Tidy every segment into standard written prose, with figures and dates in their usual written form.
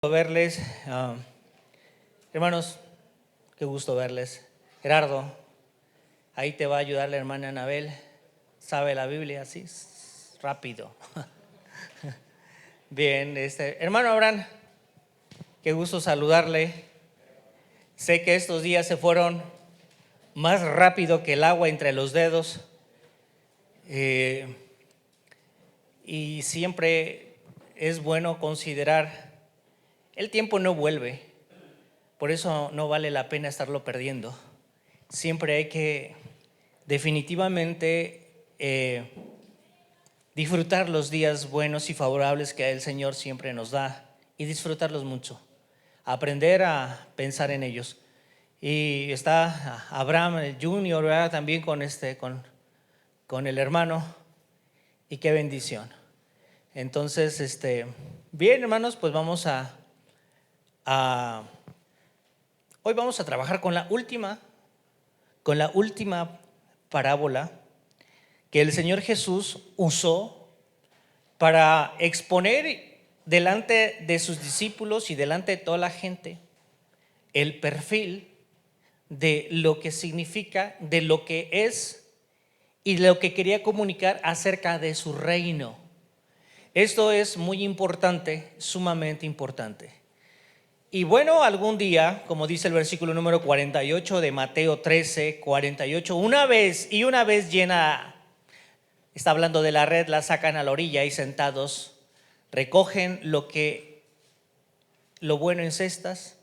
Verles, hermanos, qué gusto verles. Gerardo, ahí te va a ayudar la hermana Anabel, sabe la Biblia así rápido. Bien, hermano Abraham, qué gusto saludarle. Sé que estos días se fueron más rápido que el agua entre los dedos, y siempre es bueno considerar. El tiempo no vuelve, por eso no vale la pena estarlo perdiendo. Siempre hay que definitivamente disfrutar los días buenos y favorables que el Señor siempre nos da y disfrutarlos mucho, aprender a pensar en ellos. Y está Abraham el Junior, ¿verdad? También con el hermano, y qué bendición. Entonces, bien, hermanos, pues hoy vamos a trabajar con la última parábola que el Señor Jesús usó para exponer delante de sus discípulos y delante de toda la gente el perfil de lo que significa, de lo que es y de lo que quería comunicar acerca de su reino. Esto es muy importante, sumamente importante. Y bueno, algún día, como dice el versículo número 48 de Mateo 13:48, una vez llena, está hablando de la red, la sacan a la orilla y sentados recogen lo bueno en cestas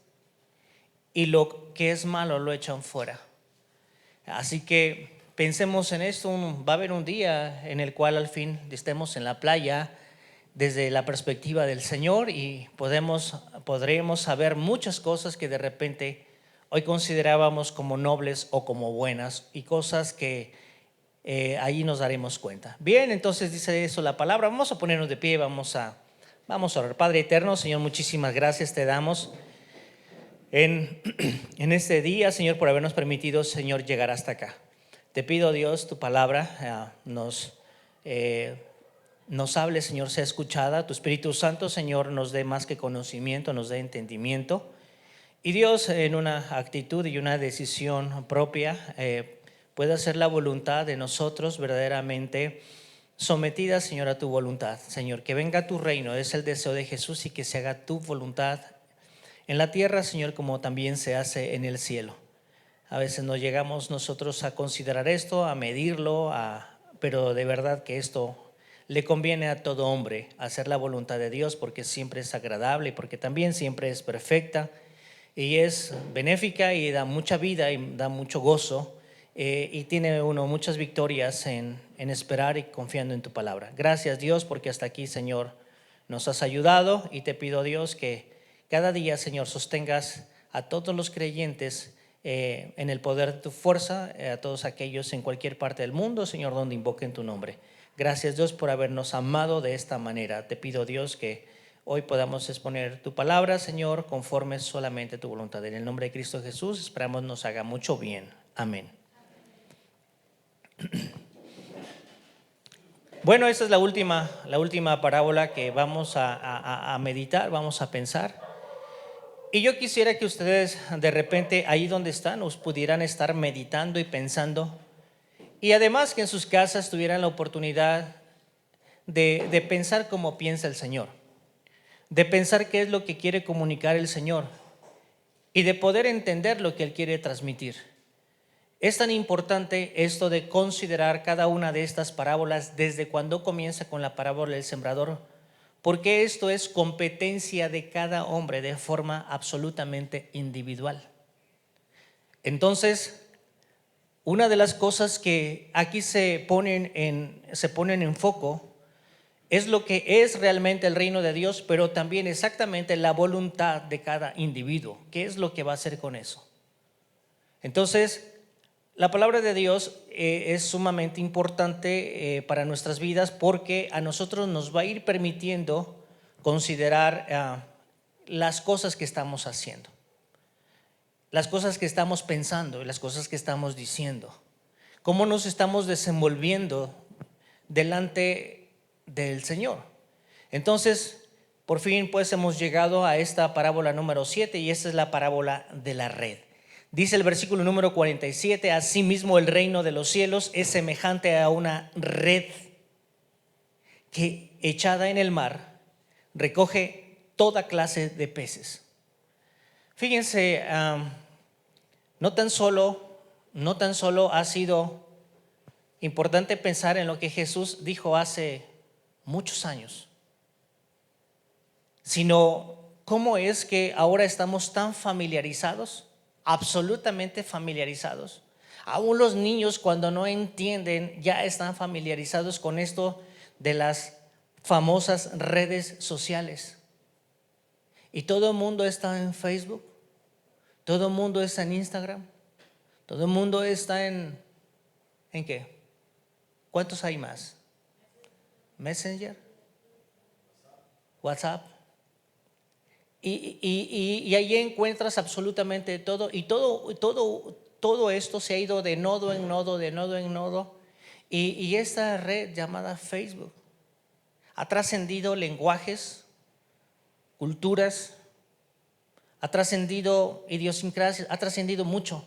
y lo que es malo lo echan fuera. Así que pensemos en esto, va a haber un día en el cual al fin estemos en la playa desde la perspectiva del Señor y podremos saber muchas cosas que de repente hoy considerábamos como nobles o como buenas, y cosas que ahí nos daremos cuenta. Bien, entonces dice eso la palabra. Vamos a ponernos de pie, vamos a orar. Padre eterno, Señor, muchísimas gracias te damos en este día, Señor, por habernos permitido, Señor, llegar hasta acá. Te pido, Dios, tu palabra nos hable, Señor, sea escuchada. Tu Espíritu Santo, Señor, nos dé más que conocimiento, nos dé entendimiento. Y Dios, en una actitud y una decisión propia, puede hacer la voluntad de nosotros verdaderamente sometida, Señor, a tu voluntad. Señor, que venga tu reino, es el deseo de Jesús, y que se haga tu voluntad en la tierra, Señor, como también se hace en el cielo. A veces no llegamos nosotros a considerar esto, a medirlo, pero de verdad que esto le conviene a todo hombre, hacer la voluntad de Dios, porque siempre es agradable y porque también siempre es perfecta y es benéfica y da mucha vida y da mucho gozo, y tiene uno muchas victorias en esperar y confiando en tu palabra. Gracias, Dios, porque hasta aquí, Señor, nos has ayudado, y te pido, Dios, que cada día, Señor, sostengas a todos los creyentes en el poder de tu fuerza, a todos aquellos en cualquier parte del mundo, Señor, donde invoquen tu nombre. Gracias, Dios, por habernos amado de esta manera. Te pido, Dios, que hoy podamos exponer tu palabra, Señor, conforme solamente a tu voluntad. En el nombre de Cristo Jesús, esperamos nos haga mucho bien. Amén. Bueno, esta es la última parábola que vamos a meditar, vamos a pensar. Y yo quisiera que ustedes de repente, ahí donde están, os pudieran estar meditando y pensando, y además que en sus casas tuvieran la oportunidad de pensar como piensa el Señor, de pensar qué es lo que quiere comunicar el Señor y de poder entender lo que Él quiere transmitir. Es tan importante esto de considerar cada una de estas parábolas desde cuando comienza con la parábola del sembrador, porque esto es competencia de cada hombre de forma absolutamente individual. Entonces, una de las cosas que aquí se ponen en foco es lo que es realmente el reino de Dios, pero también exactamente la voluntad de cada individuo. ¿Qué es lo que va a hacer con eso? Entonces, la palabra de Dios es sumamente importante para nuestras vidas, porque a nosotros nos va a ir permitiendo considerar las cosas que estamos haciendo, las cosas que estamos pensando y las cosas que estamos diciendo, cómo nos estamos desenvolviendo delante del Señor. Entonces, Por fin pues hemos llegado a esta parábola número 7 y esta es la parábola de la red. Dice el versículo número 47, asimismo el reino de los cielos es semejante a una red que echada en el mar recoge toda clase de peces. Fíjense, no tan solo ha sido importante pensar en lo que Jesús dijo hace muchos años, sino cómo es que ahora estamos tan familiarizados, absolutamente familiarizados. Aún los niños, cuando no entienden, ya están familiarizados con esto de las famosas redes sociales. Y todo el mundo está en Facebook, todo el mundo está en Instagram, todo el mundo está ¿en qué? ¿Cuántos hay más? Messenger, WhatsApp. Y ahí encuentras absolutamente todo. Y todo esto se ha ido de nodo en nodo, de nodo en nodo. Y esta red llamada Facebook ha trascendido lenguajes, culturas, ha trascendido idiosincrasias, ha trascendido mucho.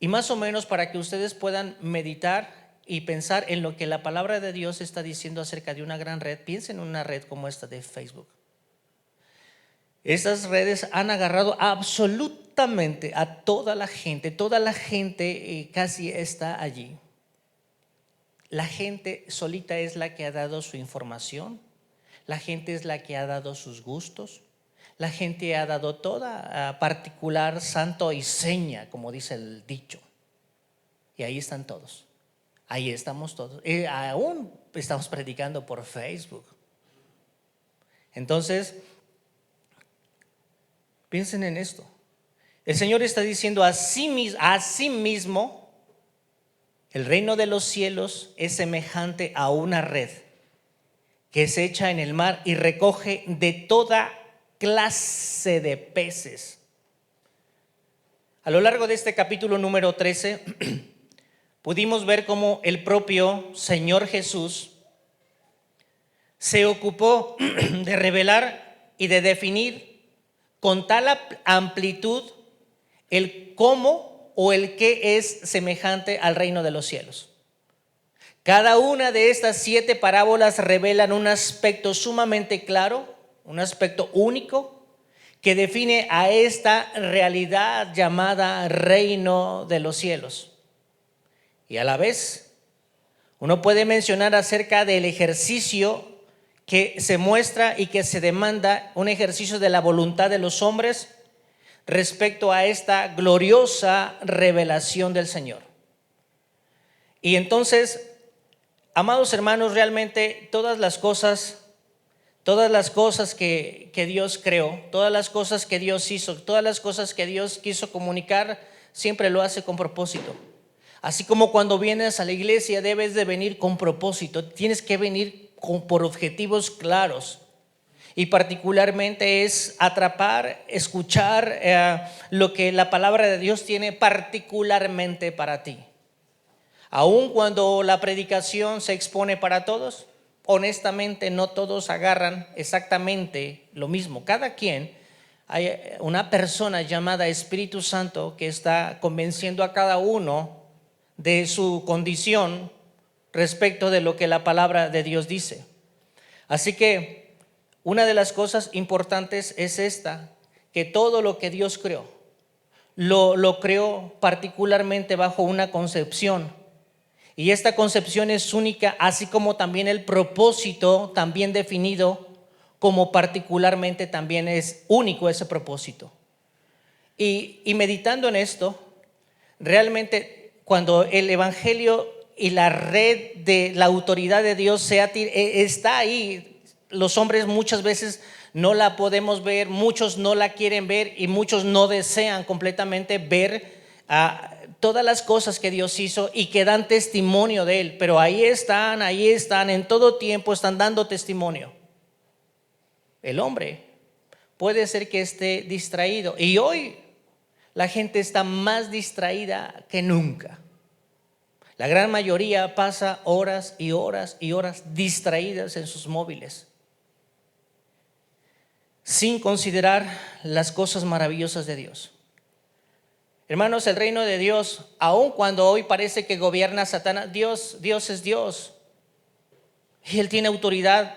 Y más o menos para que ustedes puedan meditar y pensar en lo que la palabra de Dios está diciendo acerca de una gran red, piensen en una red como esta de Facebook. Estas redes han agarrado absolutamente a toda la gente casi está allí. La gente solita es la que ha dado su información, la gente es la que ha dado sus gustos, la gente ha dado toda particular santo y seña, como dice el dicho. Y ahí están todos, ahí estamos todos. Aún estamos predicando por Facebook. Entonces, piensen en esto. El Señor está diciendo a sí mismo, el reino de los cielos es semejante a una red que se echa en el mar y recoge de toda clase de peces. A lo largo de este capítulo número 13, pudimos ver cómo el propio Señor Jesús se ocupó de revelar y de definir con tal amplitud el cómo o el qué es semejante al reino de los cielos. Cada una de estas 7 parábolas revelan un aspecto sumamente claro, un aspecto único que define a esta realidad llamada reino de los cielos. Y a la vez, uno puede mencionar acerca del ejercicio que se muestra y que se demanda, un ejercicio de la voluntad de los hombres respecto a esta gloriosa revelación del Señor. Y entonces, amados hermanos, realmente todas las cosas que Dios creó, todas las cosas que Dios hizo, todas las cosas que Dios quiso comunicar, siempre lo hace con propósito. Así como cuando vienes a la iglesia debes de venir con propósito, tienes que venir por objetivos claros. Y particularmente es atrapar, escuchar lo que la palabra de Dios tiene particularmente para ti. Aun cuando la predicación se expone para todos, honestamente no todos agarran exactamente lo mismo. Cada quien, hay una persona llamada Espíritu Santo que está convenciendo a cada uno de su condición respecto de lo que la palabra de Dios dice. Así que una de las cosas importantes es esta, que todo lo que Dios creó, lo creó particularmente bajo una concepción. Y esta concepción es única, así como también el propósito también definido como particularmente también es único ese propósito. Y meditando en esto, realmente cuando el evangelio y la red de la autoridad de Dios está ahí, los hombres muchas veces no la podemos ver, muchos no la quieren ver y muchos no desean completamente ver todas las cosas que Dios hizo y que dan testimonio de Él, pero ahí están, en todo tiempo están dando testimonio. El hombre puede ser que esté distraído y hoy la gente está más distraída que nunca. La gran mayoría pasa horas y horas y horas distraídas en sus móviles. sin considerar las cosas maravillosas de Dios. Hermanos, el reino de Dios, aun cuando hoy parece que gobierna Satanás, Dios es Dios. Y Él tiene autoridad,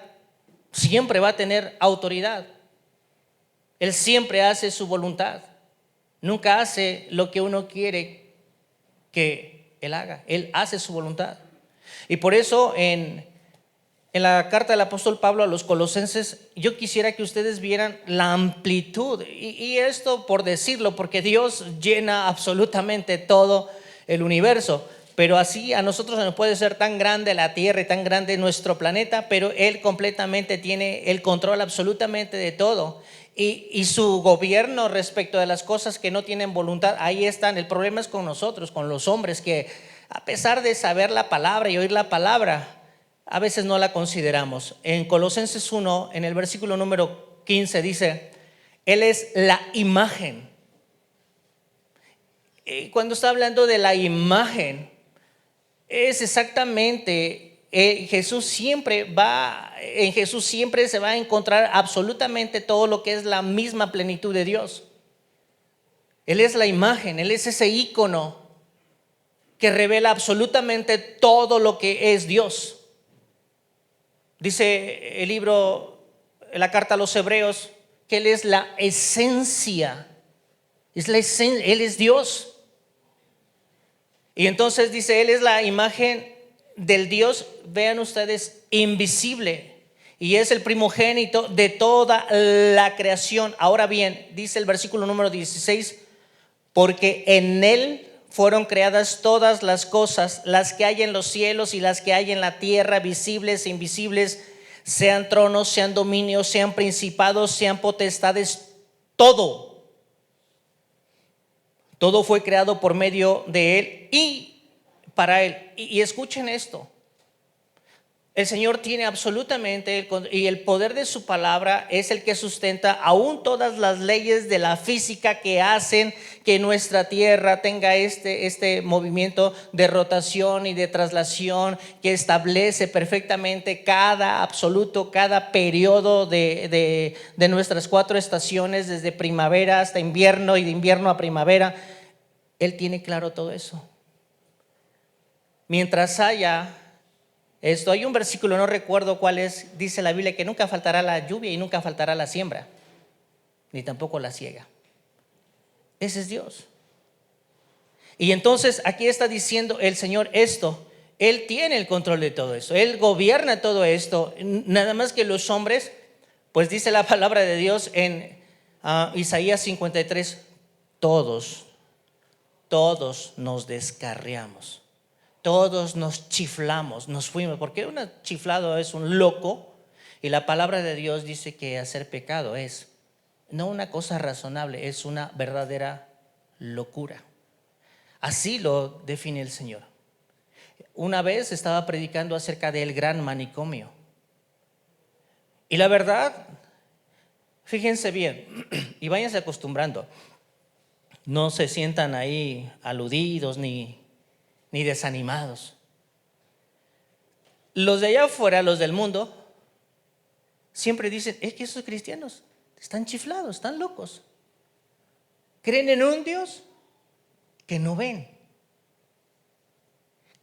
siempre va a tener autoridad. Él siempre hace su voluntad. Nunca hace lo que uno quiere que Él haga. Él hace su voluntad. Y por eso en la carta del apóstol Pablo a los Colosenses, yo quisiera que ustedes vieran la amplitud. Y esto por decirlo, porque Dios llena absolutamente todo el universo. Pero así a nosotros nos puede ser tan grande la tierra y tan grande nuestro planeta, pero Él completamente tiene el control absolutamente de todo. Y su gobierno respecto de las cosas que no tienen voluntad, ahí están. El problema es con nosotros, con los hombres, que a pesar de saber la palabra y oír la palabra, a veces no la consideramos. En Colosenses 1, en el versículo número 15 dice: Él es la imagen. Y cuando está hablando de la imagen, es exactamente, en Jesús siempre se va a encontrar absolutamente todo lo que es la misma plenitud de Dios. Él es la imagen, Él es ese ícono que revela absolutamente todo lo que es Dios. Dice el libro, la carta a los Hebreos, que Él es la esencia, Él es Dios. Y entonces dice, Él es la imagen del Dios, vean ustedes, invisible, y es el primogénito de toda la creación. Ahora bien, dice el versículo número 16, porque en Él fueron creadas todas las cosas, las que hay en los cielos y las que hay en la tierra, visibles e invisibles, sean tronos, sean dominios, sean principados, sean potestades, todo fue creado por medio de Él y para Él. Y escuchen esto: el Señor tiene absolutamente y el poder de su palabra es el que sustenta aún todas las leyes de la física que hacen que nuestra tierra tenga este movimiento de rotación y de traslación, que establece perfectamente cada periodo de nuestras 4 estaciones, desde primavera hasta invierno y de invierno a primavera. Él tiene claro todo eso. Mientras haya esto, hay un versículo, no recuerdo cuál es, dice la Biblia que nunca faltará la lluvia y nunca faltará la siembra, ni tampoco la siega. Ese es Dios. Y entonces aquí está diciendo el Señor esto: Él tiene el control de todo eso, Él gobierna todo esto. Nada más que los hombres, pues dice la palabra de Dios en Isaías 53, todos nos descarriamos. Todos nos chiflamos, nos fuimos, porque un chiflado es un loco, y la palabra de Dios dice que hacer pecado es no una cosa razonable, es una verdadera locura. Así lo define el Señor. Una vez estaba predicando acerca del gran manicomio, y la verdad, fíjense bien y váyanse acostumbrando, no se sientan ahí aludidos ni desanimados. Los de allá afuera, los del mundo, siempre dicen: es que esos cristianos están chiflados, están locos. Creen en un Dios que no ven.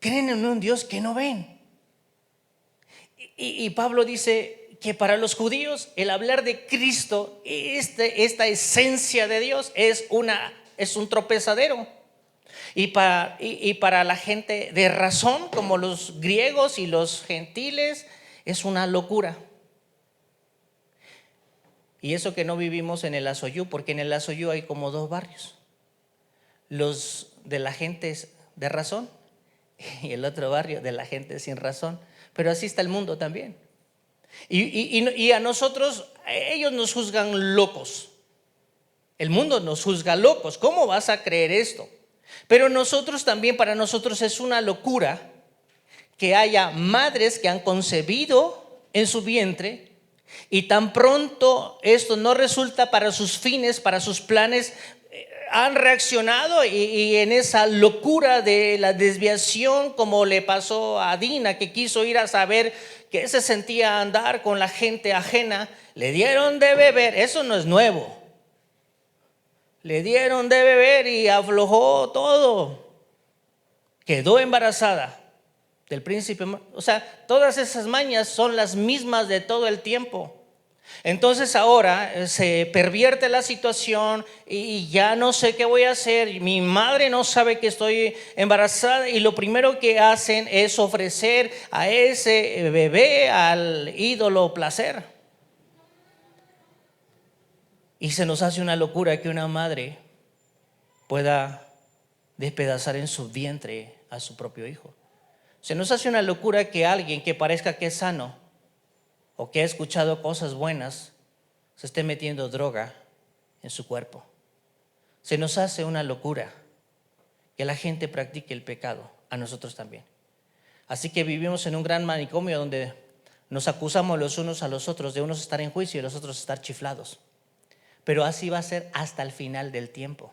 Creen en un Dios que no ven. Y Pablo dice que para los judíos el hablar de Cristo, esta esencia de Dios, es un tropezadero. Y para la gente de razón, como los griegos y los gentiles, es una locura. Y eso que no vivimos en el Azoyú, porque en el Azoyú hay como 2 barrios: los de la gente de razón y el otro barrio de la gente sin razón. Pero así está el mundo también. Y a nosotros, ellos nos juzgan locos. El mundo nos juzga locos. ¿Cómo vas a creer esto? Pero nosotros también, para nosotros es una locura que haya madres que han concebido en su vientre y tan pronto esto no resulta para sus fines, para sus planes, han reaccionado y en esa locura de la desviación, como le pasó a Dina, que quiso ir a saber qué se sentía andar con la gente ajena, Le dieron de beber, eso no es nuevo. Le dieron de beber y aflojó todo. Quedó embarazada del príncipe. O sea, todas esas mañas son las mismas de todo el tiempo. Entonces ahora se pervierte la situación y ya no sé qué voy a hacer. Mi madre no sabe que estoy embarazada y lo primero que hacen es ofrecer a ese bebé al ídolo placer. Y se nos hace una locura que una madre pueda despedazar en su vientre a su propio hijo. Se nos hace una locura que alguien que parezca que es sano o que ha escuchado cosas buenas se esté metiendo droga en su cuerpo. Se nos hace una locura que la gente practique el pecado, a nosotros también. Así que vivimos en un gran manicomio donde nos acusamos los unos a los otros, de unos estar en juicio y los otros estar chiflados. Pero así va a ser hasta el final del tiempo.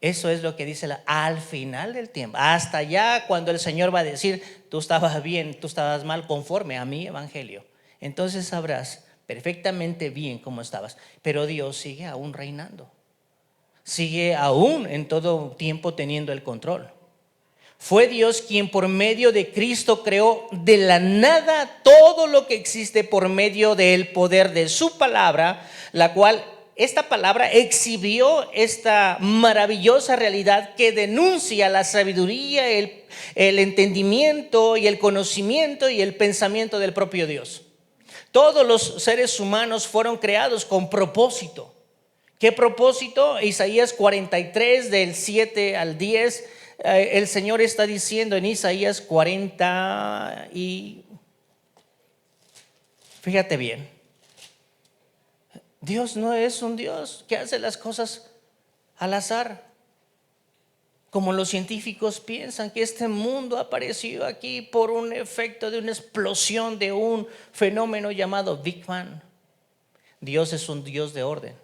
Eso es lo que dice al final del tiempo. Hasta allá cuando el Señor va a decir, tú estabas bien, tú estabas mal conforme a mi evangelio. Entonces sabrás perfectamente bien cómo estabas. Pero Dios sigue aún reinando. Sigue aún en todo tiempo teniendo el control. Fue Dios quien por medio de Cristo creó de la nada todo lo que existe por medio del poder de su palabra, la cual esta palabra exhibió esta maravillosa realidad que denuncia la sabiduría, el entendimiento y el conocimiento y el pensamiento del propio Dios. Todos los seres humanos fueron creados con propósito. ¿Qué propósito? Isaías 43 del 7 al 10. El Señor está diciendo en Isaías 40 y fíjate bien. Dios no es un Dios que hace las cosas al azar, como los científicos piensan que este mundo apareció aquí por un efecto de una explosión de un fenómeno llamado Big Bang. Dios es un Dios de orden.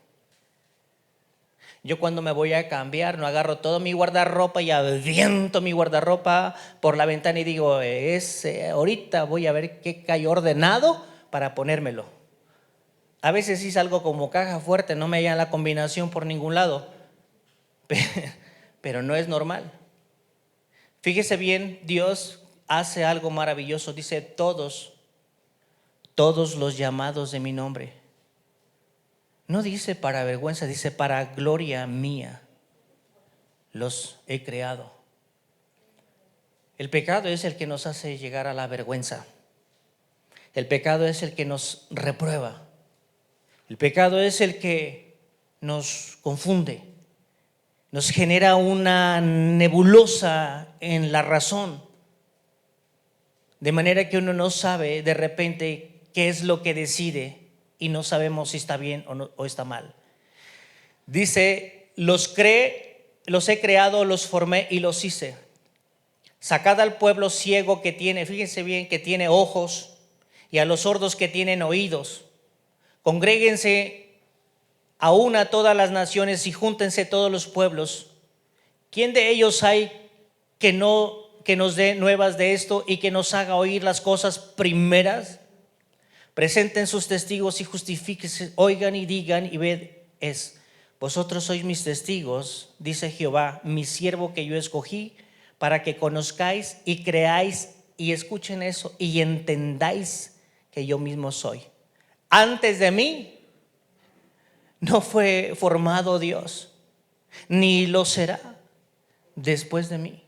Yo cuando me voy a cambiar no agarro todo mi guardarropa y aviento mi guardarropa por la ventana y digo, ahorita voy a ver qué cayó ordenado para ponérmelo. A veces sí salgo como caja fuerte, no me hallan la combinación por ningún lado, pero no es normal. Fíjese bien, Dios hace algo maravilloso. Dice, todos los llamados de mi nombre. No dice para vergüenza, dice para gloria mía los he creado. El pecado es el que nos hace llegar a la vergüenza. El pecado es el que nos reprueba. El pecado es el que nos confunde, nos genera una nebulosa en la razón, de manera que uno no sabe de repente qué es lo que decide y no sabemos si está bien o está mal. Dice, los he creado, los formé y los hice. Sacad al pueblo ciego que tiene, fíjense bien, que tiene ojos, y a los sordos que tienen oídos. Congréguense aún a todas las naciones y júntense todos los pueblos. ¿Quién de ellos hay que nos dé nuevas de esto y que nos haga oír las cosas primeras? Presenten sus testigos y justifíquense, oigan y digan y ved vosotros sois mis testigos, dice Jehová, mi siervo que yo escogí, para que conozcáis y creáis y escuchen eso y entendáis que yo mismo soy. Antes de mí no fue formado Dios, ni lo será después de mí.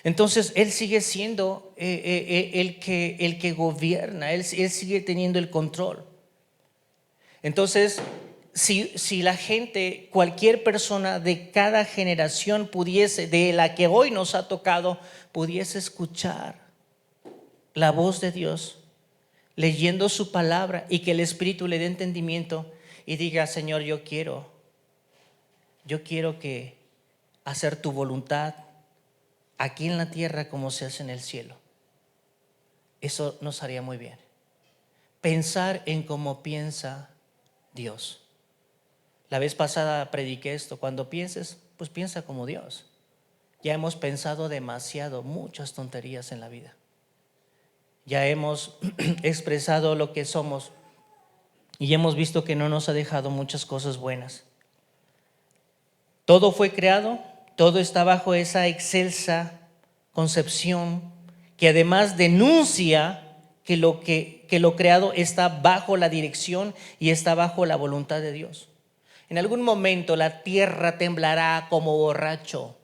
Entonces Él sigue siendo el que gobierna, Él sigue teniendo el control. Entonces, si la gente, cualquier persona de cada generación pudiese, de la que hoy nos ha tocado, pudiese escuchar la voz de Dios, leyendo su palabra y que el Espíritu le dé entendimiento y diga, Señor, yo quiero que hacer tu voluntad aquí en la tierra como se hace en el cielo. Eso nos haría muy bien. Pensar en cómo piensa Dios. La vez pasada prediqué esto, cuando pienses, pues piensa como Dios. Ya hemos pensado demasiado, muchas tonterías en la vida. Ya hemos expresado lo que somos y hemos visto que no nos ha dejado muchas cosas buenas. Todo fue creado, todo está bajo esa excelsa concepción que además denuncia que lo creado está bajo la dirección y está bajo la voluntad de Dios. En algún momento la tierra temblará como borracho,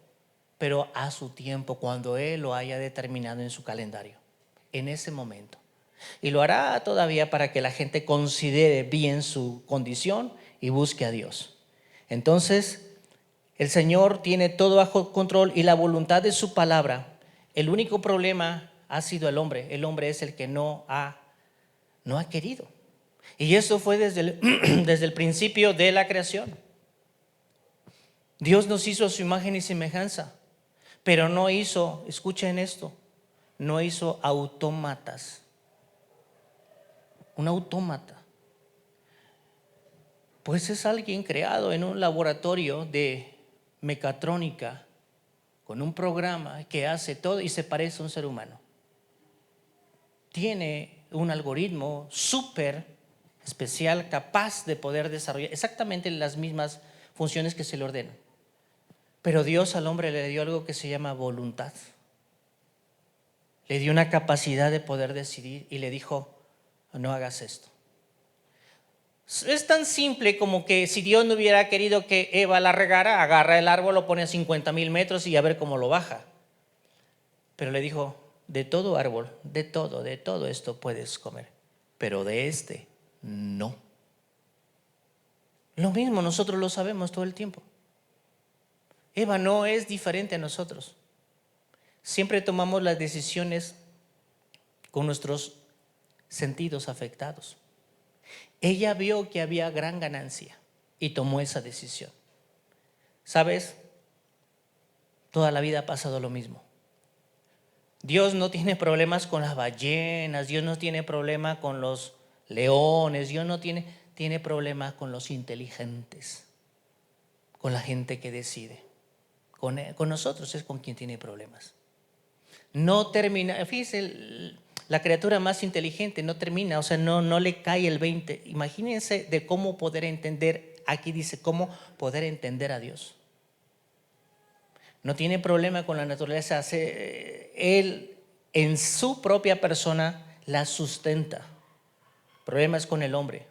pero a su tiempo, cuando Él lo haya determinado en su calendario, en ese momento. Y lo hará todavía para que la gente considere bien su condición y busque a Dios. Entonces, el Señor tiene todo bajo control y la voluntad de su palabra. El único problema ha sido el hombre. El hombre es el que no ha querido. Y eso fue desde el principio de la creación. Dios nos hizo a su imagen y semejanza, pero no hizo, escuchen esto, no hizo autómatas. Un autómata, pues es alguien creado en un laboratorio de mecatrónica con un programa que hace todo y se parece a un ser humano. Tiene un algoritmo súper especial, capaz de poder desarrollar exactamente las mismas funciones que se le ordenan. Pero Dios al hombre le dio algo que se llama voluntad. Le dio una capacidad de poder decidir y le dijo: no hagas esto. Es tan simple como que si Dios no hubiera querido que Eva la regara, agarra el árbol, lo pone a 50,000 metros y a ver cómo lo baja. Pero le dijo: de todo árbol, de todo esto puedes comer, pero de este no. Lo mismo nosotros lo sabemos todo el tiempo. Eva no es diferente a nosotros. Siempre tomamos las decisiones con nuestros sentidos afectados. Ella vio que había gran ganancia y tomó esa decisión. ¿Sabes? Toda la vida ha pasado lo mismo. Dios no tiene problemas con las ballenas, Dios no tiene problema con los leones, Dios no tiene problemas con los inteligentes, con la gente que decide. Con nosotros es con quien tiene problemas. No termina, fíjese, la criatura más inteligente no termina, o sea, no le cae el 20. Imagínense de cómo poder entender, aquí dice, cómo poder entender a Dios. No tiene problema con la naturaleza, Él en su propia persona la sustenta. El problema es con el hombre.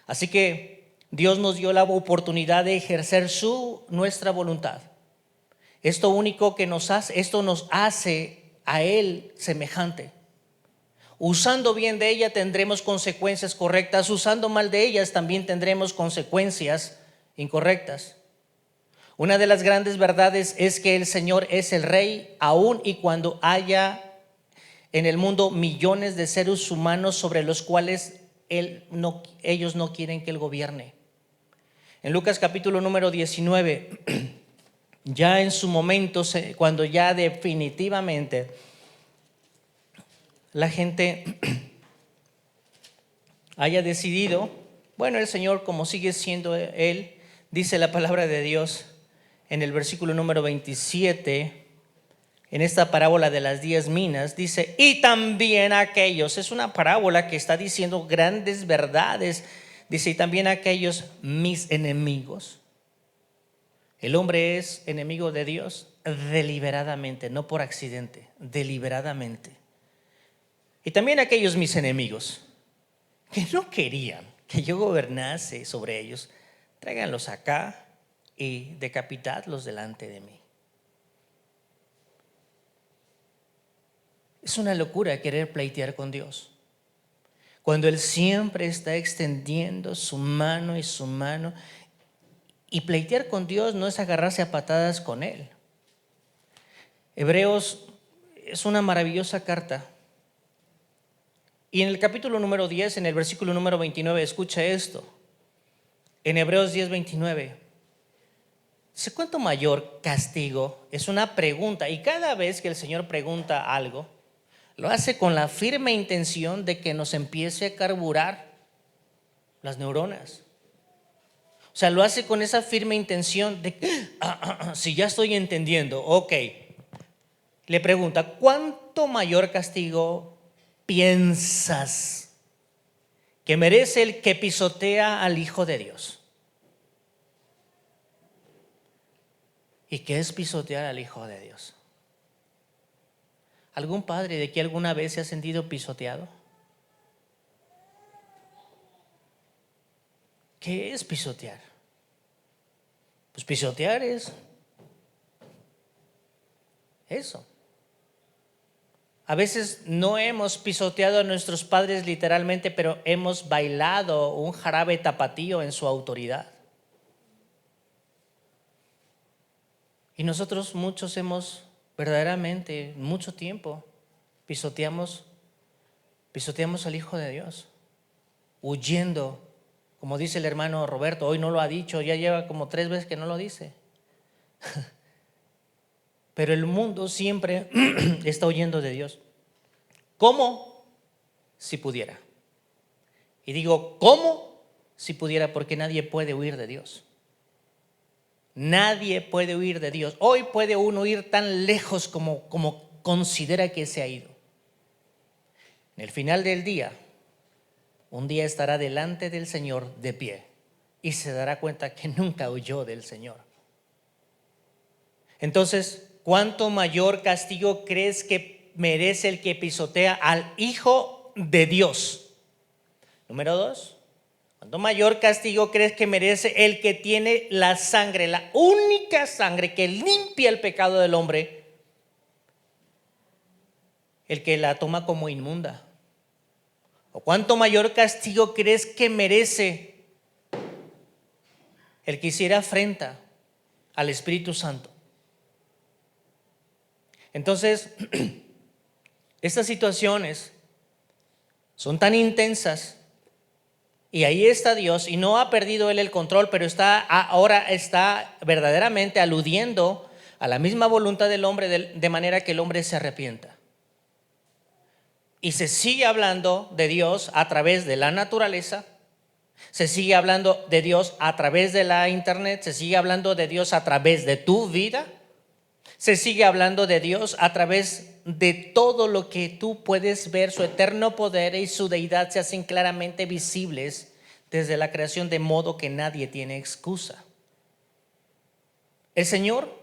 Así que Dios nos dio la oportunidad de ejercer nuestra voluntad. Esto único que nos hace a Él semejante. Usando bien de ella tendremos consecuencias correctas, usando mal de ellas también tendremos consecuencias incorrectas. Una de las grandes verdades es que el Señor es el Rey, aun y cuando haya en el mundo millones de seres humanos sobre los cuales ellos no quieren que Él gobierne. En Lucas capítulo número 19, ya en su momento, cuando ya definitivamente la gente haya decidido, bueno, el Señor, como sigue siendo Él, dice la palabra de Dios en el versículo número 27, en esta parábola de las 10 minas, dice: y también aquellos, es una parábola que está diciendo grandes verdades, dice: y también aquellos mis enemigos. El hombre es enemigo de Dios deliberadamente, no por accidente, deliberadamente. Y también aquellos mis enemigos que no querían que yo gobernase sobre ellos, tráiganlos acá y decapitadlos delante de mí. Es una locura querer pleitear con Dios, cuando Él siempre está extendiendo su mano y su mano. Y pleitear con Dios no es agarrarse a patadas con Él. Hebreos es una maravillosa carta. Y en el capítulo número 10, en el versículo número 29, escucha esto. En Hebreos 10:29, dice: ¿cuánto mayor castigo? Es una pregunta. Y cada vez que el Señor pregunta algo, lo hace con la firme intención de que nos empiece a carburar las neuronas. O sea, lo hace con esa firme intención de si ya estoy entendiendo, ok. Le pregunta: ¿cuánto mayor castigo piensas que merece el que pisotea al Hijo de Dios. ¿Y qué es pisotear al Hijo de Dios? ¿Algún padre de aquí alguna vez se ha sentido pisoteado? ¿Qué es pisotear? Pues pisotear es eso. A veces no hemos pisoteado a nuestros padres literalmente, pero hemos bailado un jarabe tapatío en su autoridad. Y nosotros muchos hemos verdaderamente, mucho tiempo, pisoteamos al Hijo de Dios, huyendo. Como dice el hermano Roberto, hoy no lo ha dicho, ya lleva como 3 veces que no lo dice. Pero el mundo siempre está huyendo de Dios. ¿Cómo? Si pudiera. Y digo, ¿cómo? Si pudiera, porque nadie puede huir de Dios. Nadie puede huir de Dios. Hoy puede uno ir tan lejos como considera que se ha ido. En el final del día, un día estará delante del Señor de pie y se dará cuenta que nunca huyó del Señor. Entonces, ¿cuánto mayor castigo crees que merece el que pisotea al Hijo de Dios? Número 2, ¿cuánto mayor castigo crees que merece el que tiene la sangre, la única sangre que limpia el pecado del hombre, el que la toma como inmunda? ¿O cuánto mayor castigo crees que merece el que hiciera afrenta al Espíritu Santo? Entonces, estas situaciones son tan intensas y ahí está Dios y no ha perdido Él el control, pero ahora está verdaderamente aludiendo a la misma voluntad del hombre de manera que el hombre se arrepienta. Y se sigue hablando de Dios a través de la naturaleza, se sigue hablando de Dios a través de la internet, se sigue hablando de Dios a través de tu vida, se sigue hablando de Dios a través de todo lo que tú puedes ver. Su eterno poder y su deidad se hacen claramente visibles desde la creación, de modo que nadie tiene excusa. El Señor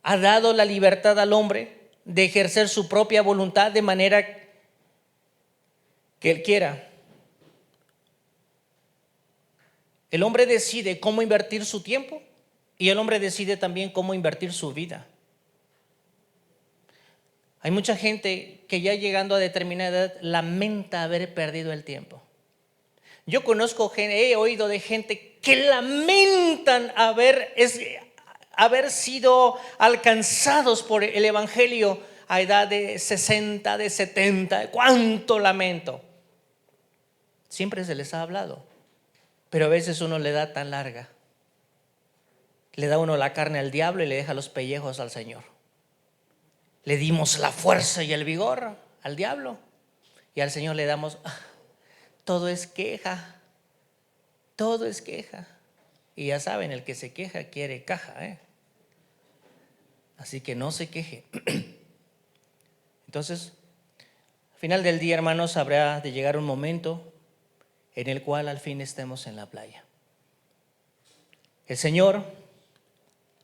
ha dado la libertad al hombre de ejercer su propia voluntad de manera que Él quiera. El hombre decide cómo invertir su tiempo y el hombre decide también cómo invertir su vida. Hay mucha gente que ya llegando a determinada edad lamenta haber perdido el tiempo. Yo conozco gente, he oído de gente que lamentan haber sido alcanzados por el Evangelio a edad de 60, de 70. ¡Cuánto lamento! Siempre se les ha hablado, pero a veces uno le da tan larga. Le da uno la carne al diablo y le deja los pellejos al Señor. Le dimos la fuerza y el vigor al diablo y al Señor le damos, todo es queja, todo es queja. Y ya saben, el que se queja quiere caja, Así que no se queje. Entonces, al final del día, hermanos, habrá de llegar un momento en el cual al fin estemos en la playa. El Señor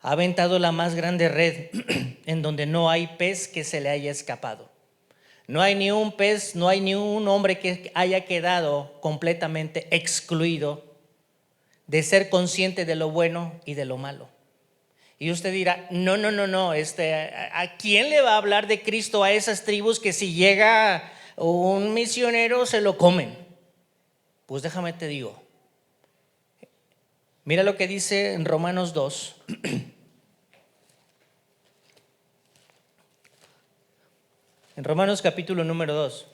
ha aventado la más grande red en donde no hay pez que se le haya escapado. No hay ni un pez, no hay ni un hombre que haya quedado completamente excluido de ser consciente de lo bueno y de lo malo. Y usted dirá, no, ¿a quién le va a hablar de Cristo a esas tribus que si llega un misionero se lo comen? Pues déjame te digo, mira lo que dice en Romanos 2. En Romanos capítulo número 2.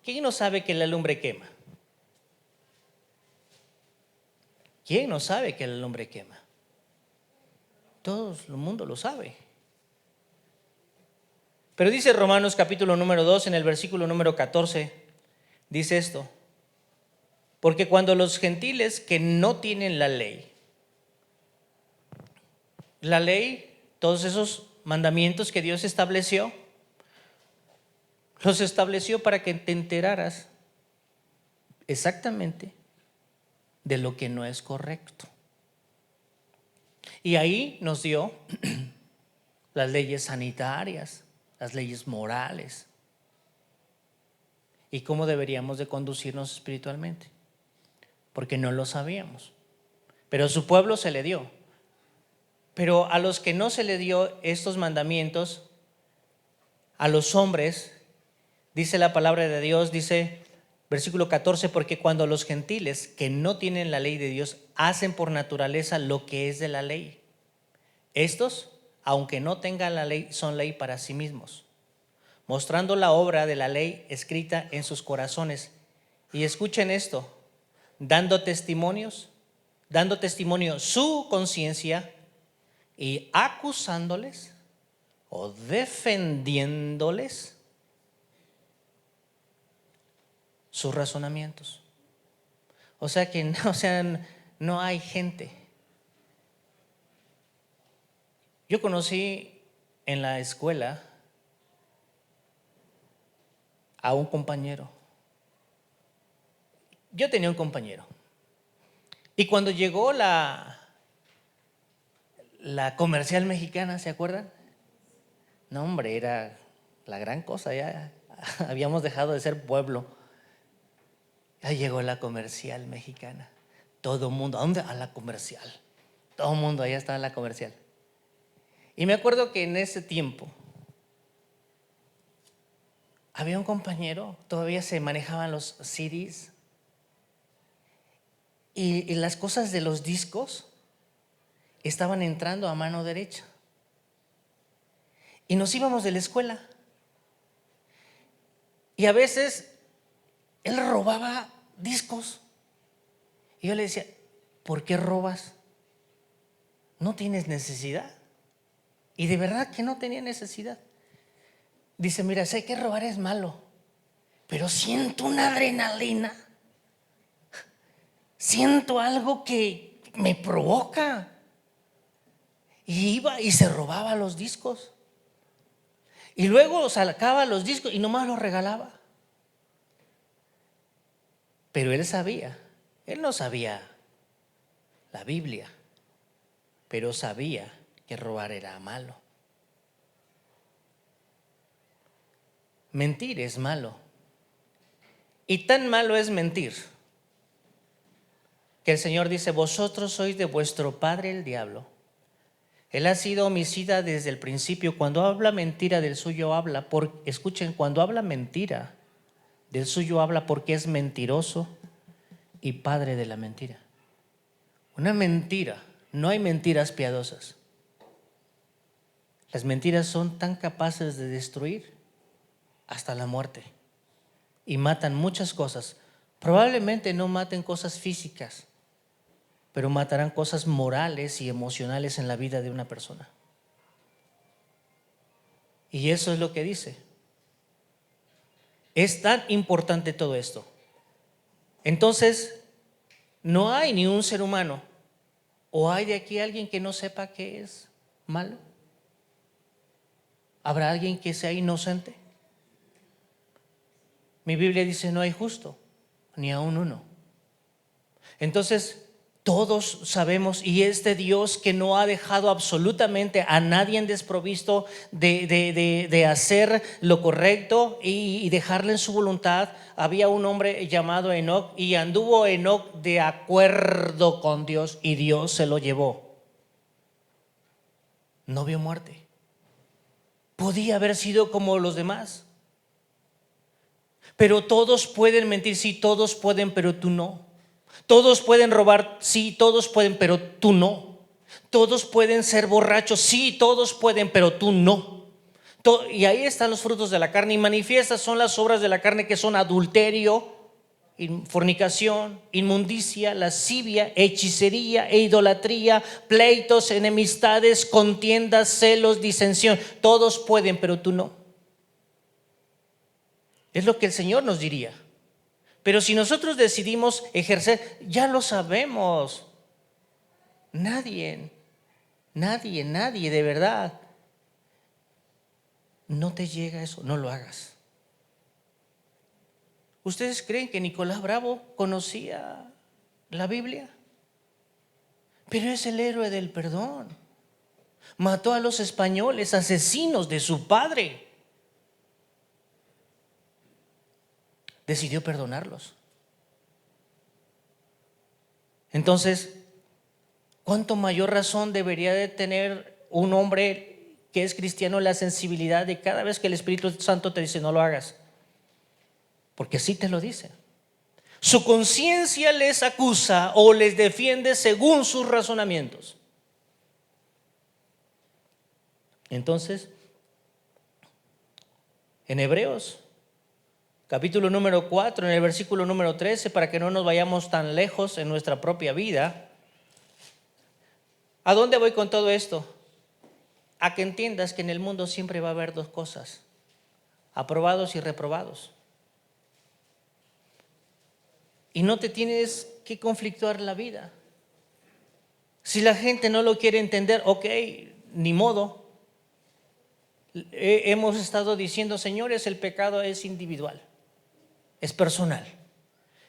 ¿Quién no sabe que la lumbre quema? ¿Quién no sabe que la lumbre quema? Todo el mundo lo sabe. Pero dice Romanos capítulo número 2 en el versículo número 14, dice esto: porque cuando los gentiles que no tienen la ley, todos esos mandamientos que Dios estableció, los estableció para que te enteraras exactamente de lo que no es correcto. Y ahí nos dio las leyes sanitarias, las leyes morales y cómo deberíamos de conducirnos espiritualmente, porque no lo sabíamos. Pero a su pueblo se le dio. Pero a los que no se le dio estos mandamientos, a los hombres, dice la palabra de Dios, dice versículo 14, porque cuando los gentiles que no tienen la ley de Dios hacen por naturaleza lo que es de la ley, estos, aunque no tengan la ley, son ley para sí mismos, mostrando la obra de la ley escrita en sus corazones. Y escuchen esto, dando testimonio su conciencia y acusándoles o defendiéndoles sus razonamientos. O sea que no hay gente. Yo conocí en la escuela a un compañero. Yo tenía un compañero. Y cuando llegó la comercial mexicana, ¿se acuerdan? No, hombre, era la gran cosa, ya habíamos dejado de ser pueblo. Ya llegó la comercial mexicana. Todo el mundo, ¿a dónde? A la comercial. Todo el mundo allá estaba en la comercial. Y me acuerdo que en ese tiempo había un compañero, todavía se manejaban los CDs y las cosas de los discos estaban entrando a mano derecha. Y nos íbamos de la escuela. Y a veces él robaba discos. Y yo le decía, ¿por qué robas? ¿No tienes necesidad? Y de verdad que no tenía necesidad. Dice, mira, sé que robar es malo, pero siento una adrenalina. Siento algo que me provoca. Y iba y se robaba los discos. Y luego sacaba los discos y nomás los regalaba. Pero él no sabía la Biblia, pero sabía que robar era malo. Mentir es malo. Y tan malo es mentir que el Señor dice, vosotros sois de vuestro padre el diablo. Él ha sido homicida desde el principio. Cuando habla mentira del suyo habla, escuchen, cuando habla mentira del suyo habla porque es mentiroso y padre de la mentira. Una mentira, no hay mentiras piadosas. Las mentiras son tan capaces de destruir hasta la muerte y matan muchas cosas. Probablemente no maten cosas físicas, pero matarán cosas morales y emocionales en la vida de una persona. Y eso es lo que dice. Es tan importante todo esto. Entonces, no hay ni un ser humano, o hay de aquí alguien que no sepa qué es malo. ¿Habrá alguien que sea inocente? Mi Biblia dice, no hay justo, ni aun uno. Entonces, todos sabemos, y este Dios que no ha dejado absolutamente a nadie en desprovisto de hacer lo correcto y dejarle en su voluntad. Había un hombre llamado Enoc y anduvo Enoc de acuerdo con Dios y Dios se lo llevó. No vio muerte. Podía haber sido como los demás. Pero todos pueden mentir, sí, todos pueden, pero tú no. Todos pueden robar, sí, todos pueden, pero tú no. Todos pueden ser borrachos, sí, todos pueden, pero tú no. Y ahí están los frutos de la carne, y manifiestas son las obras de la carne, que son adulterio, fornicación, inmundicia, lascivia, hechicería e idolatría, pleitos, enemistades, contiendas, celos, disensión. Todos pueden, pero tú no. Es lo que el Señor nos diría. Pero si nosotros decidimos ejercer, ya lo sabemos. Nadie de verdad. No te llega eso, no lo hagas. ¿Ustedes creen que Nicolás Bravo conocía la Biblia? Pero es el héroe del perdón. Mató a los españoles, asesinos de su padre. Decidió perdonarlos. Entonces, ¿cuánto mayor razón debería de tener un hombre que es cristiano la sensibilidad de cada vez que el Espíritu Santo te dice no lo hagas? Porque sí te lo dice. Su conciencia les acusa o les defiende según sus razonamientos. Entonces, en Hebreos, capítulo número 4, en el versículo número 13, para que no nos vayamos tan lejos en nuestra propia vida, ¿a dónde voy con todo esto? A que entiendas que en el mundo siempre va a haber dos cosas: aprobados y reprobados. Y no te tienes que conflictuar la vida. Si la gente no lo quiere entender, ok, ni modo. Hemos estado diciendo, señores, el pecado es individual, es personal.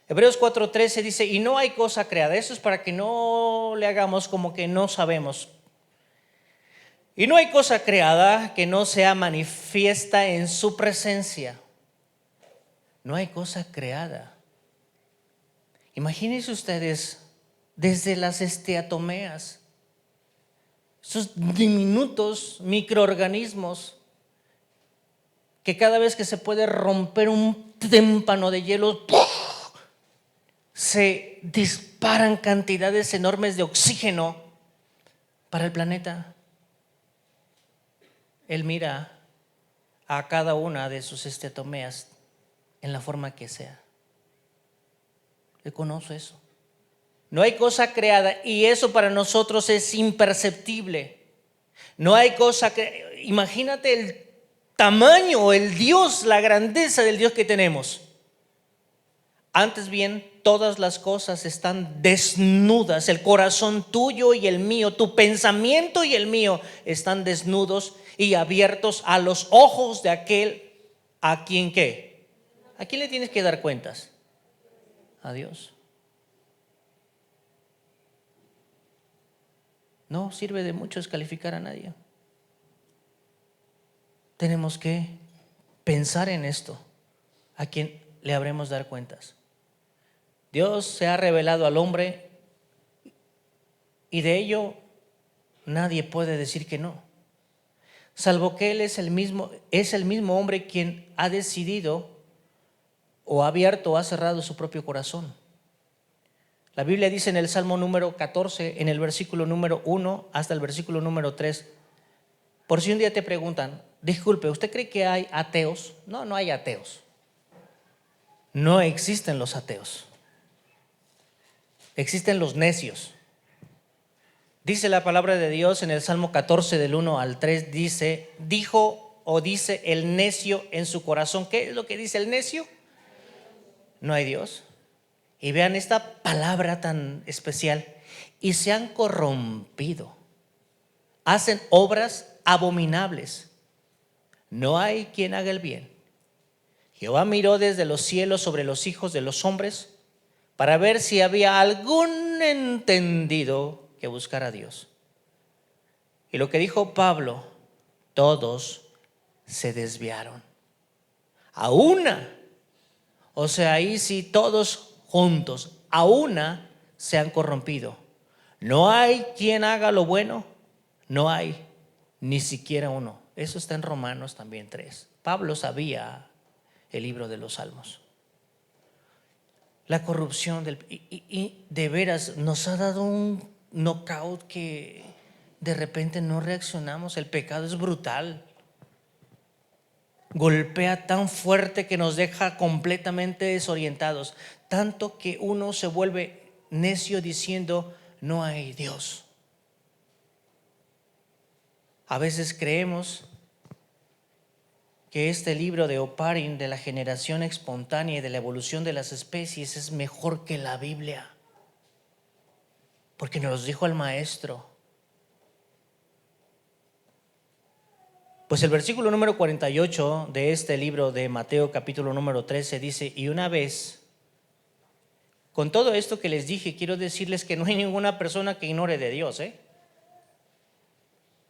Hebreos 4:13 dice, y no hay cosa creada. Eso es para que no le hagamos como que no sabemos. Y no hay cosa creada que no sea manifiesta en su presencia. No hay cosa creada. Imagínense ustedes, desde las esteatomeas, esos diminutos microorganismos que cada vez que se puede romper un témpano de hielo, ¡puf!, se disparan cantidades enormes de oxígeno para el planeta. Él mira a cada una de sus esteatomeas en la forma que sea. Él conoce eso. No hay cosa creada, y eso para nosotros es imperceptible. No hay cosa que, imagínate el tamaño, el Dios, la grandeza del Dios que tenemos. Antes bien, todas las cosas están desnudas. El corazón tuyo y el mío, tu pensamiento y el mío están desnudos y abiertos a los ojos de aquel a quien ¿qué? ¿A quién le tienes que dar cuentas? A Dios. No sirve de mucho descalificar a nadie. Tenemos que pensar en esto. ¿A quién le habremos de dar cuentas? Dios se ha revelado al hombre y de ello nadie puede decir que no. Salvo que Él es el mismo hombre quien ha decidido o ha abierto o ha cerrado su propio corazón. La Biblia dice en el Salmo número 14, en el versículo número 1 hasta el versículo número 3, por si un día te preguntan, disculpe, ¿usted cree que hay ateos? No, no hay ateos. No existen los ateos. Existen los necios. Dice la palabra de Dios en el Salmo 14 del 1 al 3, dijo o dice el necio en su corazón. ¿Qué es lo que dice el necio? No hay Dios. Y vean esta palabra tan especial. Y se han corrompido. Hacen obras abominables. No hay quien haga el bien. Jehová miró desde los cielos sobre los hijos de los hombres para ver si había algún entendido que buscara a Dios. Y lo que dijo Pablo, todos se desviaron. A una. O sea, ahí sí todos juntos, a una se han corrompido. No hay quien haga lo bueno, no hay ni siquiera uno. Eso está en Romanos también 3. Pablo sabía el libro de los Salmos. La corrupción y de veras nos ha dado un knockout que de repente no reaccionamos. El pecado es brutal. Golpea tan fuerte que nos deja completamente desorientados, tanto que uno se vuelve necio diciendo no hay Dios. A veces creemos que este libro de Oparin de la generación espontánea y de la evolución de las especies es mejor que la Biblia, porque nos lo dijo el maestro. Pues el versículo número 48 de este libro de Mateo capítulo número 13 dice: y una vez, con todo esto que les dije, quiero decirles que no hay ninguna persona que ignore de Dios,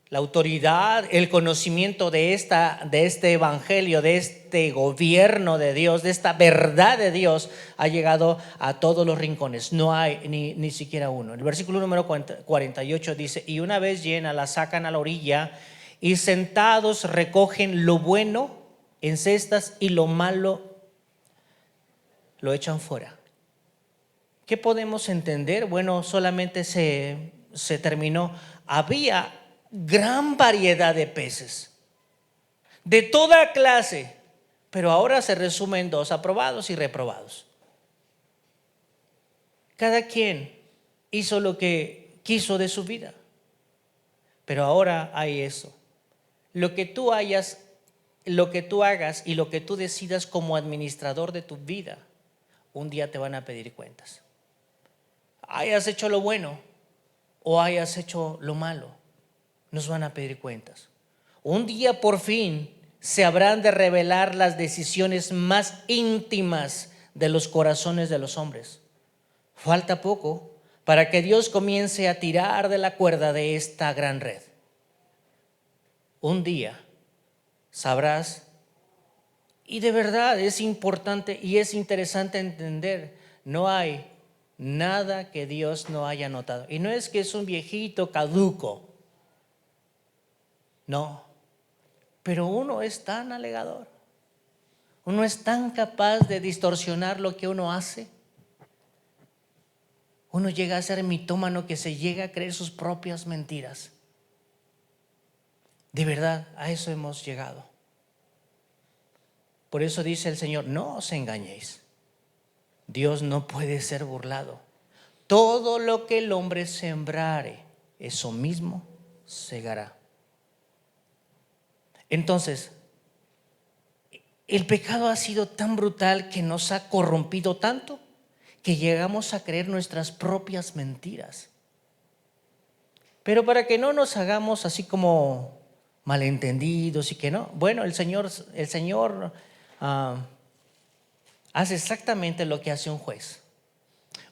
La autoridad, el conocimiento de este evangelio, de este gobierno de Dios, de esta verdad de Dios, ha llegado a todos los rincones. No hay ni siquiera uno. El versículo número 48 dice: y una vez llena, la sacan a la orilla, y sentados recogen lo bueno en cestas y lo malo lo echan fuera. ¿Qué podemos entender? Bueno, solamente se terminó. Había gran variedad de peces, de toda clase, pero ahora se resume en dos: aprobados y reprobados. Cada quien hizo lo que quiso de su vida, pero ahora hay eso. Lo que tú hagas y lo que tú decidas como administrador de tu vida, un día te van a pedir cuentas. Hayas hecho lo bueno o hayas hecho lo malo, nos van a pedir cuentas. Un día por fin se habrán de revelar las decisiones más íntimas de los corazones de los hombres. Falta poco para que Dios comience a tirar de la cuerda de esta gran red. Un día sabrás, y de verdad es importante y es interesante entender, no hay nada que Dios no haya notado. Y no es que es un viejito caduco, no, pero uno es tan alegador, uno es tan capaz de distorsionar lo que uno hace. Uno llega a ser mitómano que se llega a creer sus propias mentiras. De verdad, a eso hemos llegado. Por eso dice el Señor: no os engañéis. Dios no puede ser burlado. Todo lo que el hombre sembrare, eso mismo segará. Entonces, el pecado ha sido tan brutal que nos ha corrompido tanto que llegamos a creer nuestras propias mentiras. Pero para que no nos hagamos así como malentendidos y que no, bueno, el Señor hace exactamente lo que hace un juez.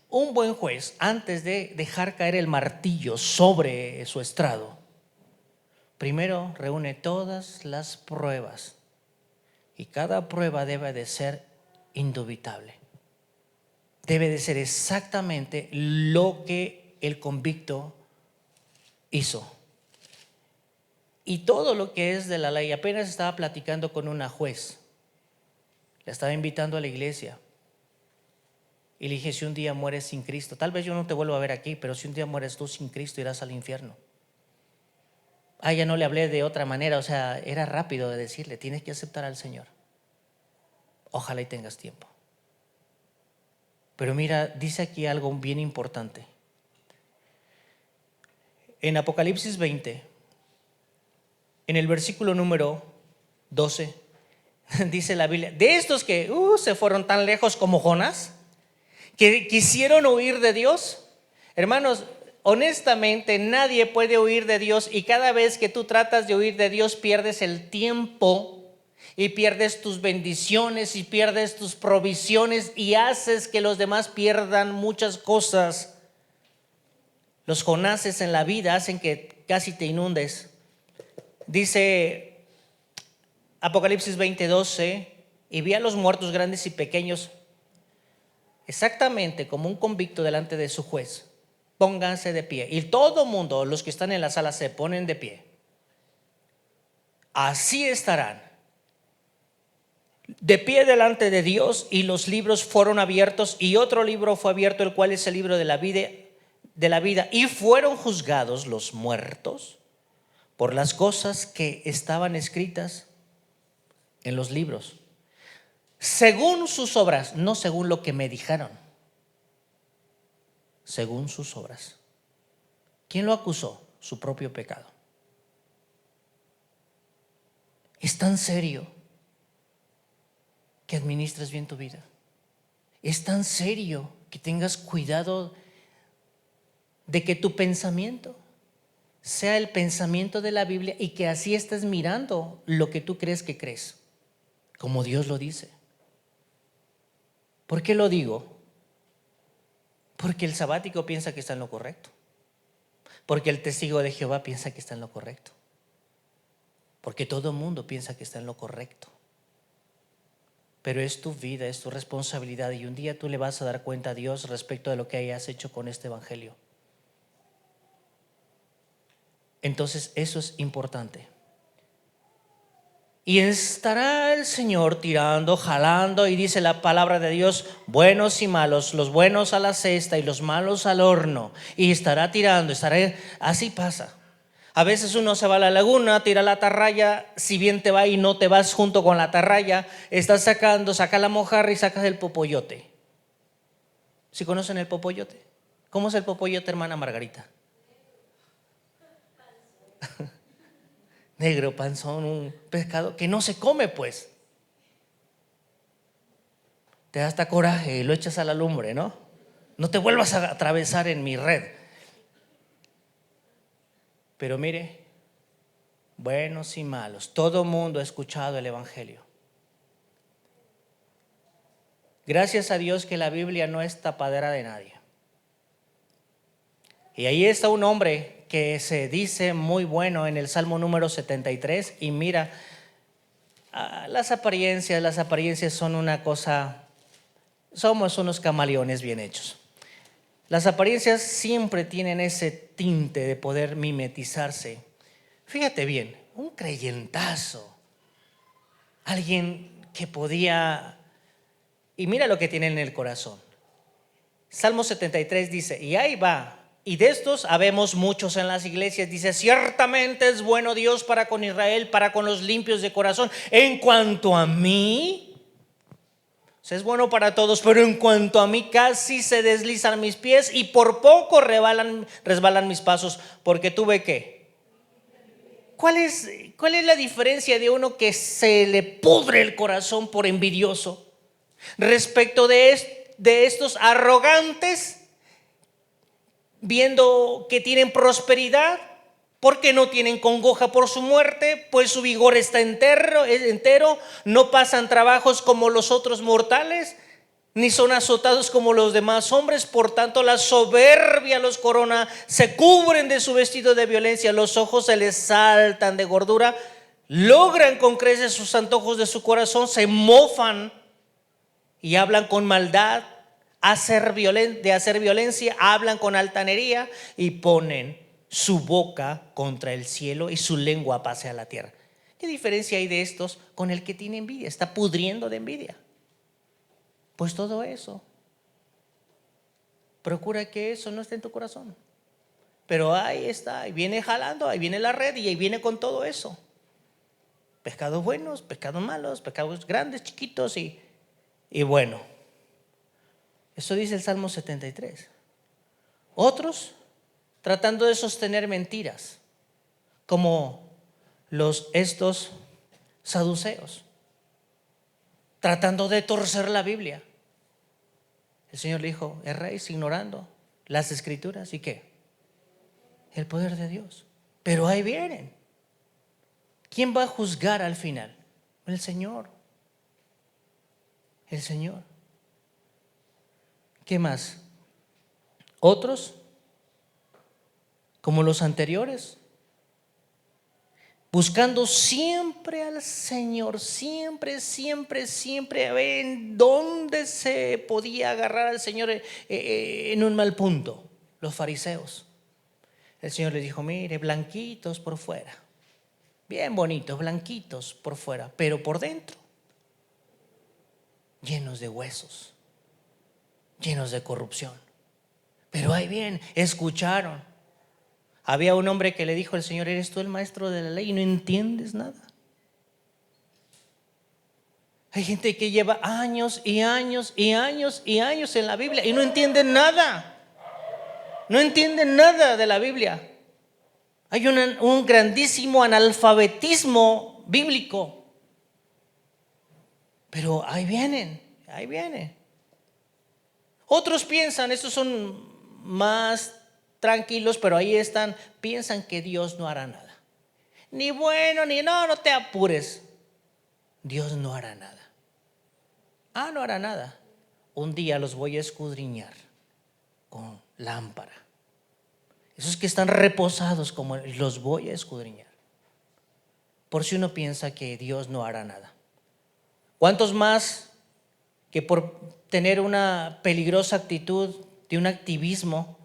Un buen juez, antes de dejar caer el martillo sobre su estrado, primero reúne todas las pruebas, y cada prueba debe de ser indubitable. Debe de ser exactamente lo que el convicto hizo. Y todo lo que es de la ley. Apenas estaba platicando con una juez, la estaba invitando a la iglesia, y le dije: si un día mueres sin Cristo, tal vez yo no te vuelva a ver aquí, pero si un día mueres tú sin Cristo, irás al infierno. A ella no le hablé de otra manera, o sea, era rápido de decirle: tienes que aceptar al Señor. Ojalá y tengas tiempo. Pero mira, dice aquí algo bien importante. En Apocalipsis 20, en el versículo número 12, dice la Biblia: de estos que se fueron tan lejos como Jonás, que quisieron huir de Dios. Hermanos, honestamente nadie puede huir de Dios, y cada vez que tú tratas de huir de Dios pierdes el tiempo y pierdes tus bendiciones y pierdes tus provisiones y haces que los demás pierdan muchas cosas. Los Jonases en la vida hacen que casi te inundes. Dice Apocalipsis 20:12: y vi a los muertos grandes y pequeños, exactamente como un convicto delante de su juez. Pónganse de pie. Y todo mundo, los que están en la sala, se ponen de pie. Así estarán, de pie delante de Dios, y los libros fueron abiertos, y otro libro fue abierto, el cual es el libro de la vida, y fueron juzgados los muertos por las cosas que estaban escritas en los libros, según sus obras, no según lo que me dijeron, según sus obras. ¿Quién lo acusó? Su propio pecado. Es tan serio que administres bien tu vida. Es tan serio que tengas cuidado de que tu pensamiento sea el pensamiento de la Biblia y que así estés mirando lo que tú crees que crees, como Dios lo dice. ¿Por qué lo digo? Porque el sabático piensa que está en lo correcto. Porque el testigo de Jehová piensa que está en lo correcto. Porque todo el mundo piensa que está en lo correcto. Pero es tu vida, es tu responsabilidad, y un día tú le vas a dar cuenta a Dios respecto de lo que hayas hecho con este evangelio. Entonces eso es importante. Y estará el Señor tirando, jalando, y dice la palabra de Dios, buenos y malos, los buenos a la cesta y los malos al horno. Y estará tirando, así pasa. A veces uno se va a la laguna, tira la atarraya, si bien te va y no te vas junto con la atarraya, estás saca la mojarra y sacas el popoyote. ¿Sí conocen el popoyote? ¿Cómo es el popoyote, hermana Margarita? Negro, panzón, un pescado que no se come, pues. Te da hasta coraje y lo echas a la lumbre, ¿no? No te vuelvas a atravesar en mi red. Pero mire, buenos y malos, todo mundo ha escuchado el evangelio. Gracias a Dios que la Biblia no es tapadera de nadie. Y ahí está un hombre que se dice muy bueno en el Salmo número 73, y mira, las apariencias son una cosa, somos unos camaleones bien hechos. Las apariencias siempre tienen ese tinte de poder mimetizarse. Fíjate bien, un creyentazo, alguien que podía, y mira lo que tiene en el corazón. Salmo 73 dice, y ahí va, y de estos habemos muchos en las iglesias, dice, ciertamente es bueno Dios para con Israel, para con los limpios de corazón. En cuanto a mí, es bueno para todos, pero en cuanto a mí casi se deslizan mis pies y por poco resbalan mis pasos, porque tuve que. ¿Cuál es la diferencia de uno que se le pudre el corazón por envidioso respecto de estos arrogantes, viendo que tienen prosperidad, porque no tienen congoja por su muerte, pues su vigor está entero, no pasan trabajos como los otros mortales, ni son azotados como los demás hombres? Por tanto, la soberbia los corona, se cubren de su vestido de violencia, los ojos se les saltan de gordura, logran con creces sus antojos de su corazón, se mofan y hablan con maldad, de hacer violencia, hablan con altanería y ponen su boca contra el cielo y su lengua pasea la tierra. ¿Qué diferencia hay de estos con el que tiene envidia? Está pudriendo de envidia. Pues todo eso, procura que eso no esté en tu corazón. Pero ahí está, ahí viene jalando, ahí viene la red y ahí viene con todo eso. Pescados buenos, pescados malos, pescados grandes, chiquitos y bueno. Eso dice el Salmo 73. Otros tratando de sostener mentiras, como estos saduceos, tratando de torcer la Biblia. El Señor le dijo, erráis ignorando las escrituras. ¿Y qué? El poder de Dios. Pero ahí vienen. ¿Quién va a juzgar al final? El Señor. El Señor. ¿Qué más? Otros, como los anteriores, buscando siempre al Señor, siempre a ver en dónde se podía agarrar al Señor en un mal punto. Los fariseos. El Señor les dijo, mire, blanquitos por fuera, bien bonitos, blanquitos por fuera, pero por dentro llenos de huesos, llenos de corrupción. Pero ahí bien, escucharon. Había un hombre que le dijo al Señor, ¿eres tú el maestro de la ley y no entiendes nada? Hay gente que lleva años y años y años y años en la Biblia y no entienden nada. No entienden nada de la Biblia. Hay un grandísimo analfabetismo bíblico. Pero ahí vienen. Otros piensan, estos son más tranquilos, pero ahí están, piensan que Dios no hará nada. Ni bueno, ni no te apures. Dios no hará nada. No hará nada. Un día los voy a escudriñar con lámpara. Esos que están reposados, como los voy a escudriñar. Por si uno piensa que Dios no hará nada. ¿Cuántos más que por tener una peligrosa actitud de un activismo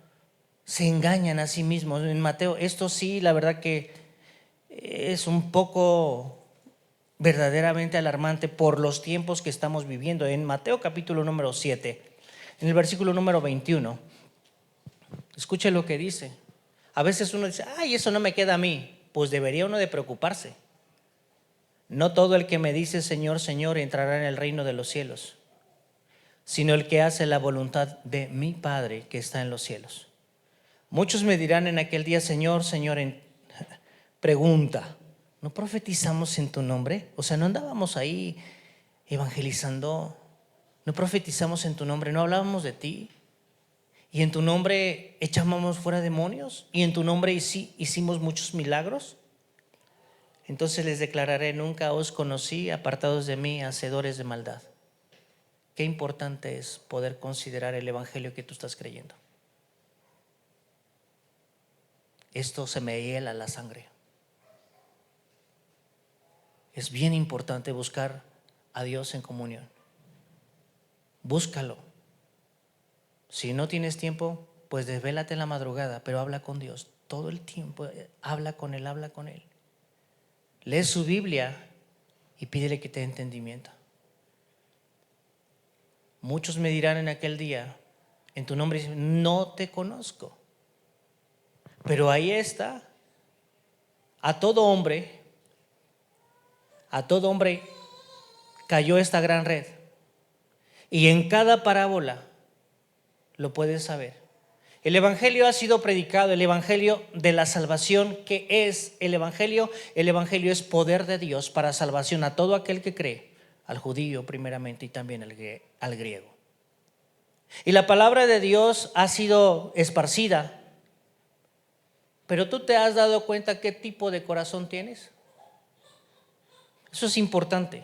se engañan a sí mismos? En Mateo, esto sí, la verdad que es un poco verdaderamente alarmante por los tiempos que estamos viviendo. En Mateo capítulo número 7, en el versículo número 21, escuche lo que dice. A veces uno dice, eso no me queda a mí. Pues debería uno de preocuparse. No todo el que me dice Señor, Señor entrará en el reino de los cielos, sino el que hace la voluntad de mi Padre que está en los cielos. Muchos me dirán en aquel día, Señor, Señor, pregunta, ¿no profetizamos en tu nombre? O sea, ¿no andábamos ahí evangelizando? ¿No profetizamos en tu nombre? ¿No hablábamos de ti? ¿Y en tu nombre echábamos fuera demonios? ¿Y en tu nombre hicimos muchos milagros? Entonces les declararé, nunca os conocí, apartados de mí, hacedores de maldad. Qué importante es poder considerar el evangelio que tú estás creyendo. Esto se me hiela la sangre. Es bien importante buscar a Dios en comunión. Búscalo. Si no tienes tiempo, pues desvélate en la madrugada, pero habla con Dios todo el tiempo. Habla con Él. Lee su Biblia y pídele que te dé entendimiento. Muchos me dirán en aquel día, en tu nombre, no te conozco. Pero ahí está. A todo hombre cayó esta gran red. Y en cada parábola lo puedes saber. El evangelio ha sido predicado, el evangelio de la salvación. ¿Qué es el evangelio? El evangelio es poder de Dios para salvación a todo aquel que cree, al judío primeramente y también al griego. Y la palabra de Dios ha sido esparcida, pero tú te has dado cuenta qué tipo de corazón tienes. Eso es importante.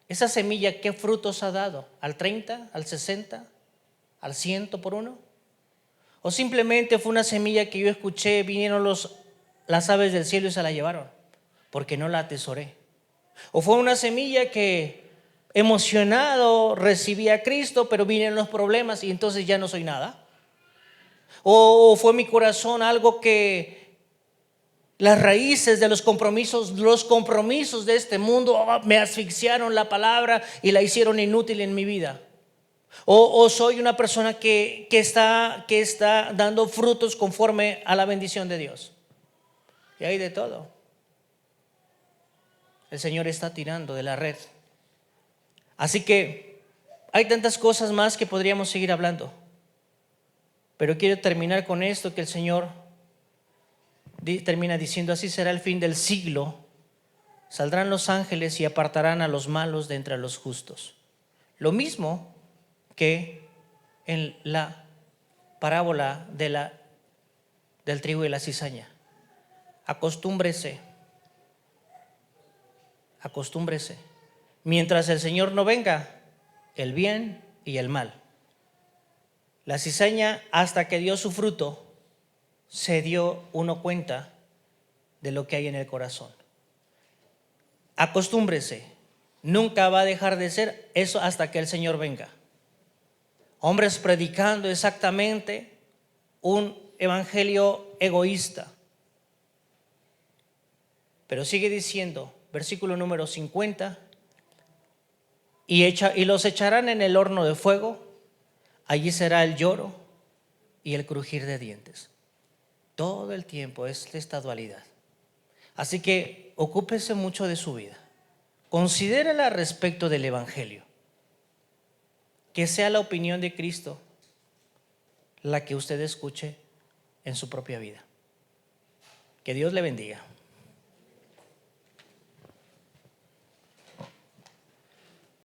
Esa semilla, ¿qué frutos ha dado? ¿Al 30, al 60, al 100 por uno? ¿O simplemente fue una semilla que yo escuché, vinieron las aves del cielo y se la llevaron porque no la atesoré? ¿O fue una semilla que emocionado recibí a Cristo, pero vinieron los problemas y entonces ya no soy nada? ¿O fue mi corazón algo que las raíces de los compromisos de este mundo me asfixiaron la palabra y la hicieron inútil en mi vida? ¿O soy una persona que está dando frutos conforme a la bendición de Dios? Y hay de todo. El Señor está tirando de la red. Así que hay tantas cosas más que podríamos seguir hablando, pero quiero terminar con esto que el Señor termina diciendo: así será el fin del siglo. Saldrán los ángeles y apartarán a los malos de entre los justos. Lo mismo que en la parábola del trigo y la cizaña. Acostúmbrese. Mientras el Señor no venga, el bien y el mal. La cizaña, hasta que dio su fruto, se dio uno cuenta de lo que hay en el corazón. Acostúmbrese. Nunca va a dejar de ser eso hasta que el Señor venga. Hombres predicando exactamente un evangelio egoísta. Pero sigue diciendo, versículo número 50, y los echarán en el horno de fuego, allí será el lloro y el crujir de dientes. Todo el tiempo es esta dualidad. Así que ocúpese mucho de su vida. Considérela respecto del evangelio. Que sea la opinión de Cristo la que usted escuche en su propia vida. Que Dios le bendiga.